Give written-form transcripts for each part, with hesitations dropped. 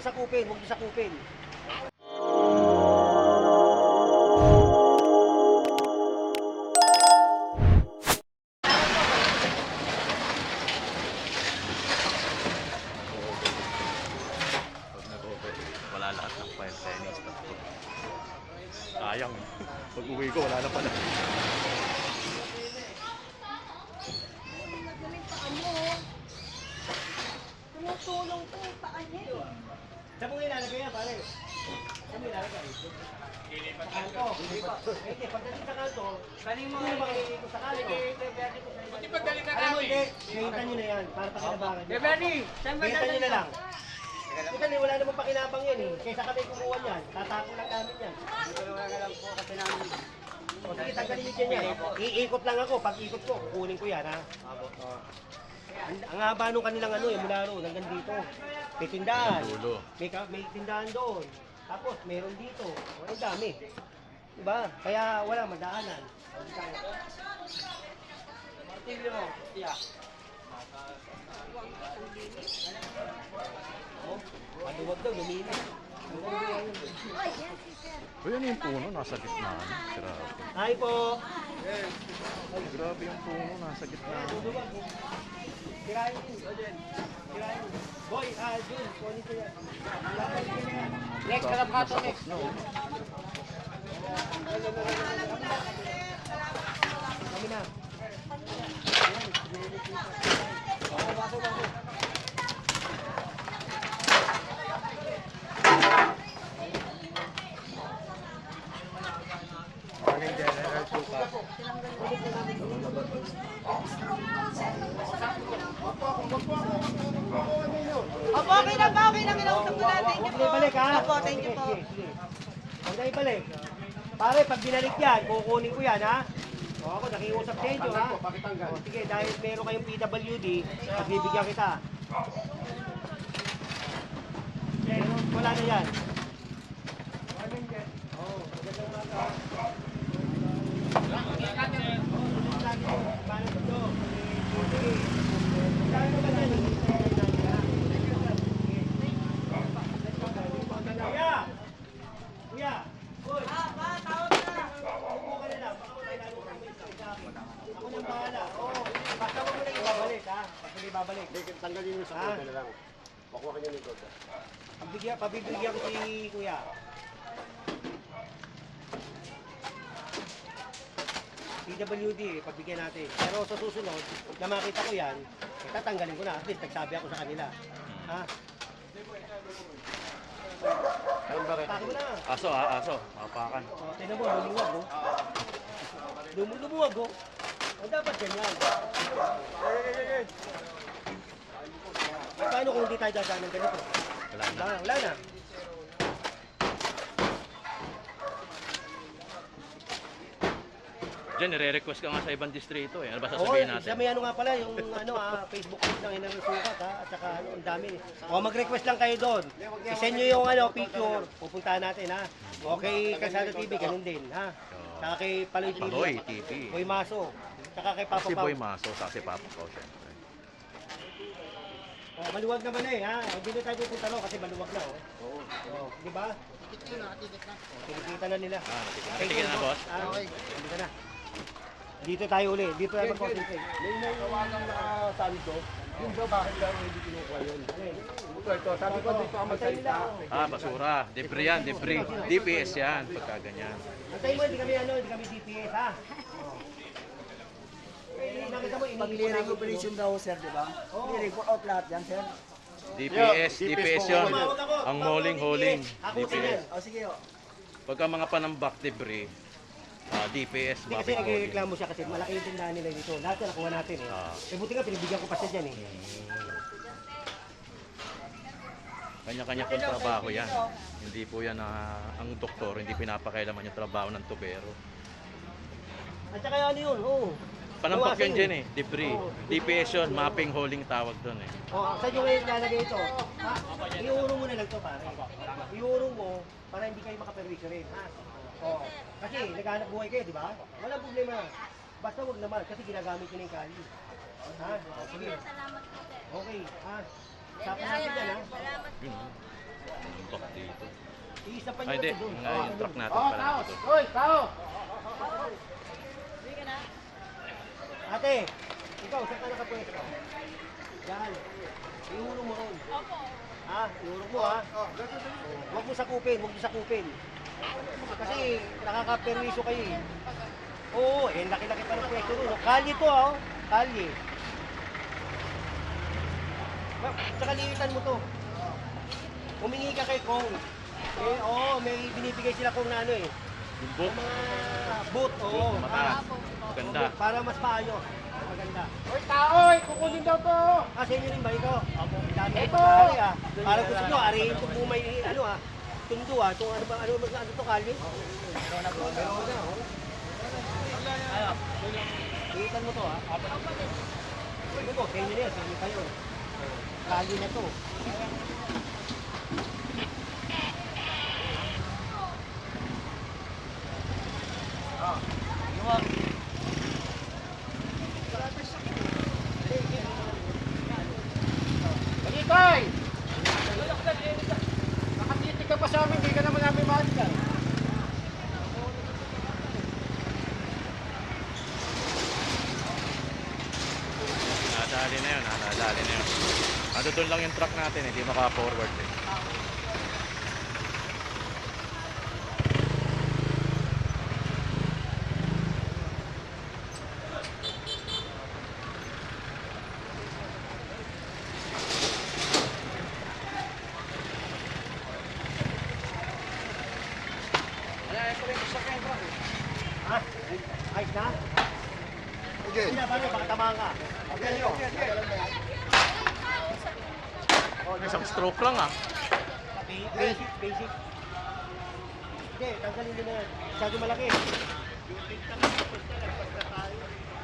sakupin, huwag niyo sakupin. Wala lahat ng file kaya ni-stop ko. Sayang. Pag uwi ko, wala na pala. Tumutulong po yung paa niya eh. Saan mo ilalagay yan, pare? Saan mo ilalagay? Sa kanto. Hindi, pagdating sa kanto, kaling mga makikita sa kanto. Buti pagdaling ka Alam mo, namin. hindi. Hintan nyo na yan, para pakinabangan nyo. Bernie, saan ba Hintan nyo na lang. Kita niyo, wala namang pakinabang yan eh. Kaysa kami kumuha yan, tatako lang namin yan. Dito lang lang po kasi namin. O sige, tanggalin nyo dyan yan. Iikot lang ako. Pag ikot ko, kukunin ko yan ha. O. Ang haba nung kanilang ano eh, mula roon hanggang dito. May tindahan. Dulo. May tindahan doon. Tapos meron dito. O, ang dami. Diba? Kaya wala madaanan. Martilyo mo, tiya. Oh, maluwag daw, luminis. Uy, ano yung puno? Nasa gitna. Grabe. Hi po! Ay, grabe yung puno. Nasa gitna. Kirain din. Kirain. Boy, Jun, kunin ko yan. Next, kalabato Tapos next. na, oh. Kami na. Opo, okay na ba? Okay lang inausap ko na. Thank you Huwag po. na ibalik ha. Opo, thank you po. Huwag na ibalik. Pare, pag binalik yan, kukunin ko yan ha. O ako, nakiusap sa inyo ha. O, sige, dahil meron kayong PWD, pagbibigyan kita. Wala na yan. Oo, magandang umaga. Paano ito? Sige. Saan ka ba dyan? Kuya! Kuya! Uy! Upo ka na lang. Baka matay lalo kami sa akin. Ako nang bahala. Oo. Basta mo na ibabalik ha. Pag hindi babalik. Tanggalin niyo sa Ha? kote na lang. Makuha ka niyo ng kote. Pabibigyan ko si Kuya. PWD, pagbigyan natin. Pero sa susunod, na makita ko yan, tatanggalin ko na. At least, nagsabi ako sa kanila. Ha? Ayun ba rin? Pake mo na. Aso, aso. Mapakan. O, tinan mo, lumuwag, oh. Lumuwag, oh. O, dapat ganyan. Paano kung hindi tayo dadaan ng ganito? Wala na. Wala na. Diyan, nire-request ka nga sa ibang distrito eh. Ano ba Oo, sasabihin natin? sa may ano nga pala, yung Facebook page ng Inang Sukat ha, at saka ano, ang dami. O mag-request lang kayo doon. I-send nyo yung picture, pupuntahan natin ha. Okay, Kalsada TV, ganun din ha. Saka kay Paloy TV. Paloy TV. Boy Maso. Saka kay Papa Si Pao. Boy Maso, saka si Papa Pao, syempre. Maluwag naman eh ha. Hindi na tayo pupunta no kasi maluwag na oh. Oo. Di ba? Kinikita na nila. Tingin na, boss. Okay. Dito na. Dito tayo uli. Dito tayo mag-concentrate. May nawagang sabi ko, yung ba bakit daw hindi kinukuha yun? Ito, sabi ko dito ang magsalita. Basura. Debris yan, debris. DPS yan, pagka ganyan. Antayin mo, hindi kami DPS ha. Nakita mo, Pag-clearing operation daw, sir, di ba? Clearing for out lahat yan, sir. DPS, DPS yun. Ang holing. Ako DPS. O, sige, o. Pagka mga panambak debris, DPS, Hindi kasi mapping holing. nagreklamo siya kasi malaki yung tindahan nila dito. Lahat na nakuha natin eh. Eh buti nga, pinibigyan ko pa siya dyan eh. Kanya-kanya pong trabaho yan. Hindi po yan ang doktor, hindi pinapakailaman yung trabaho ng tubero. At saka ano yun, oo. Panampak yun Bawasan dyan eh, debris. DPS yun, mapping holing tawag doon eh. Saan yung ngayon lalagay ito? Ha? Iurong mo na lang ito pare. Iurong mo para hindi kayo makaperwisyo rin. Ha? Oo. Kasi naghahanap buhay kayo, di ba? Walang problema. Basta wag naman kasi ginagamit nyo na yung kali. Ha? Sige. Okay. Ha? Usapan natin yan ha. Yun, Tumbak dito. Iisa pa Ay, hindi. nyo doon. Yung truck natin pala dito. Hoy, tao! Ate, ikaw, saan ka nakapwesto? Yan. Ihulong mo ron. Opo. Ha? Ihulong mo ha? Huwag mo sakupin, huwag mo sakupin. Kasi nakaka-permiso kayo eh. Oo, laki-laki pa ng pwesto ron. Kalye to ha, kalye. Tsaka liitan mo to. Humingi ka kay Kong. May binibigay sila Kong na ano eh. Yung book. Yung mga boot, oo. Mataas. Maganda. Para mas maayos. Maganda. Hoy, tao! Kukunin daw to! Kasi yun yung ba ito? Opo. Dami Ito! Para gusto nyo, arihin ito kung may ano tundo itong ano to kalye? Meron na. Iitan mo to Ano to? Sa inyo na yan, sa inyo kayo. Kalye na to. Balitay! Nakatitig ka pa sa amin, hindi ka naman namin mahal ka. Nadali na yun, nadali na yun. Ano doon lang yung truck natin, hindi maka-forward eh. Ha? Ayos na? Sige. Hindi na, baka tamaan ka. Okay. Isang stroke lang ah. Basic. Hindi, tanggalin nyo na yan. Masyado malaki.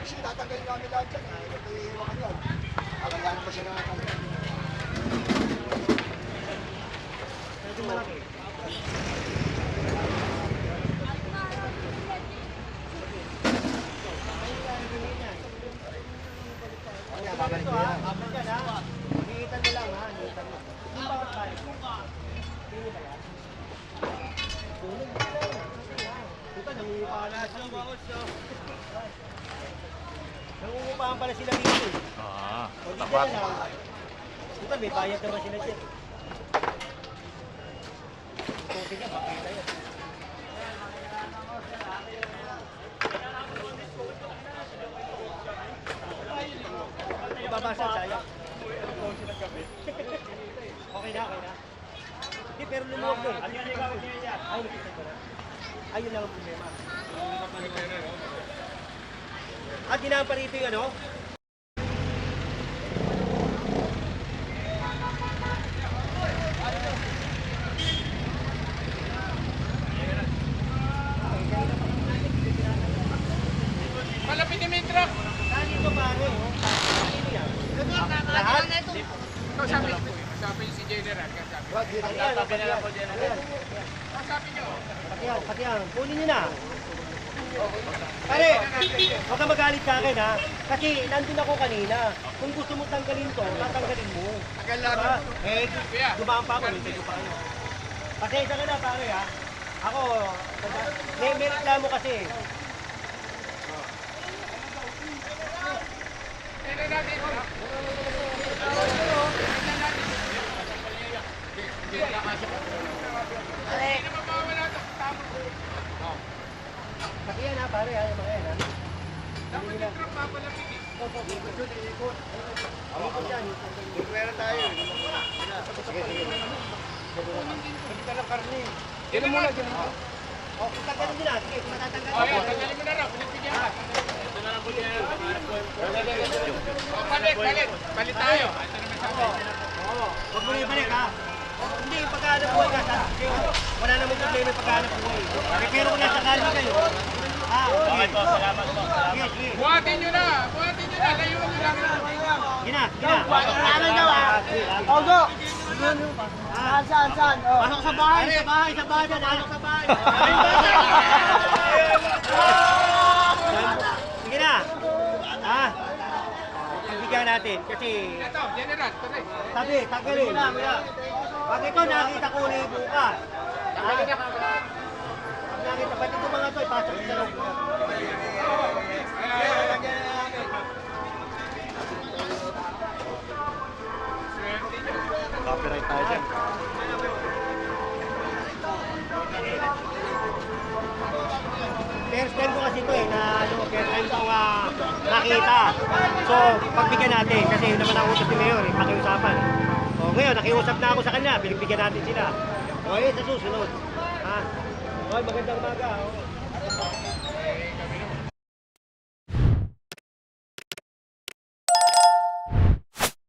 Kasi tatanggalin namin lahat yan. Ito yung iiwakan yan. Kakayaan pa siya nakatanggal. Masyado malaki. Babalik mo yan. Babalik yan ha. Hihitan mo lang ha. Hihitan mo. Hindi ba balik? Sino ba yan? Tulog ka lang. Ito, nangungupahan na sila. Nangungupahan pala sila dito. Pag Tapat. na lang. Ito, may bayad naman sila dyan. Ito, sige, pakita yan. Babasa sayang. Okay na. Hindi, pero lumuwag doon. Ano yung gawin niya dyan? Ay, nakita ko na. Ayun lang ang problema. Dinaan pa rito yung ano? Malapit ni Mitra! Saan ito pare? Ano yan? Lahat? Sabi si General. Pati yan. Kunin nyo na. Pare, huwag ka magalit sa akin ha. Kasi nandun ako kanina. Kung gusto mo tanggalin to, tatanggalin mo. Diba? Dumaan pa ako. Nintay ko pa kayo. Pasensya ka na pare ha. Ako, may reklamo kasi. Pati yan ha pare ha. Yung mga yan ha. Dapat yung truck papalapit eh. Opo, ikot. Ikot yan. Pwera tayo. Sige. Hindi ka lang karne. Gano'n muna, gano'n muna. Tanggalin nyo na. Sige, matatanggalin. Opo, tanggalin mo na raw. Pinagpigyan ka. Ito na lang po niya. Palit tayo. Ito naman sa akin. Oo. Huwag mo na ibalik ha. Hindi, yung pagkahanap buhay ka. Wala namang problema yung pagkahanap buhay. Pero kung nasa kalye kayo. Okay po, salamat po. Sige. Buhatin nyo na. Layuan nyo lang. Gina. Ano daw Ogo! Saan? Oh. Pasok sa bahay. Sa bahay. Pasok sa bahay. Sige na. pagbibigyan natin. Kasi... Ito, General, sabi, tanggalin. Pag ito nakita ko ulit bukas. Pag nakita, pati ito mga ito, ipasok sa loob. Copyright tayo dyan. First time ko kasi ito na first time ko nakita. So, pagbigyan natin, kasi yun naman ang utos ni Mayor, pakiusapan. O ngayon, nakiusap na ako sa kanya, binibigyan natin sila. O yun, sa susunod. Ha? O, magandang umaga.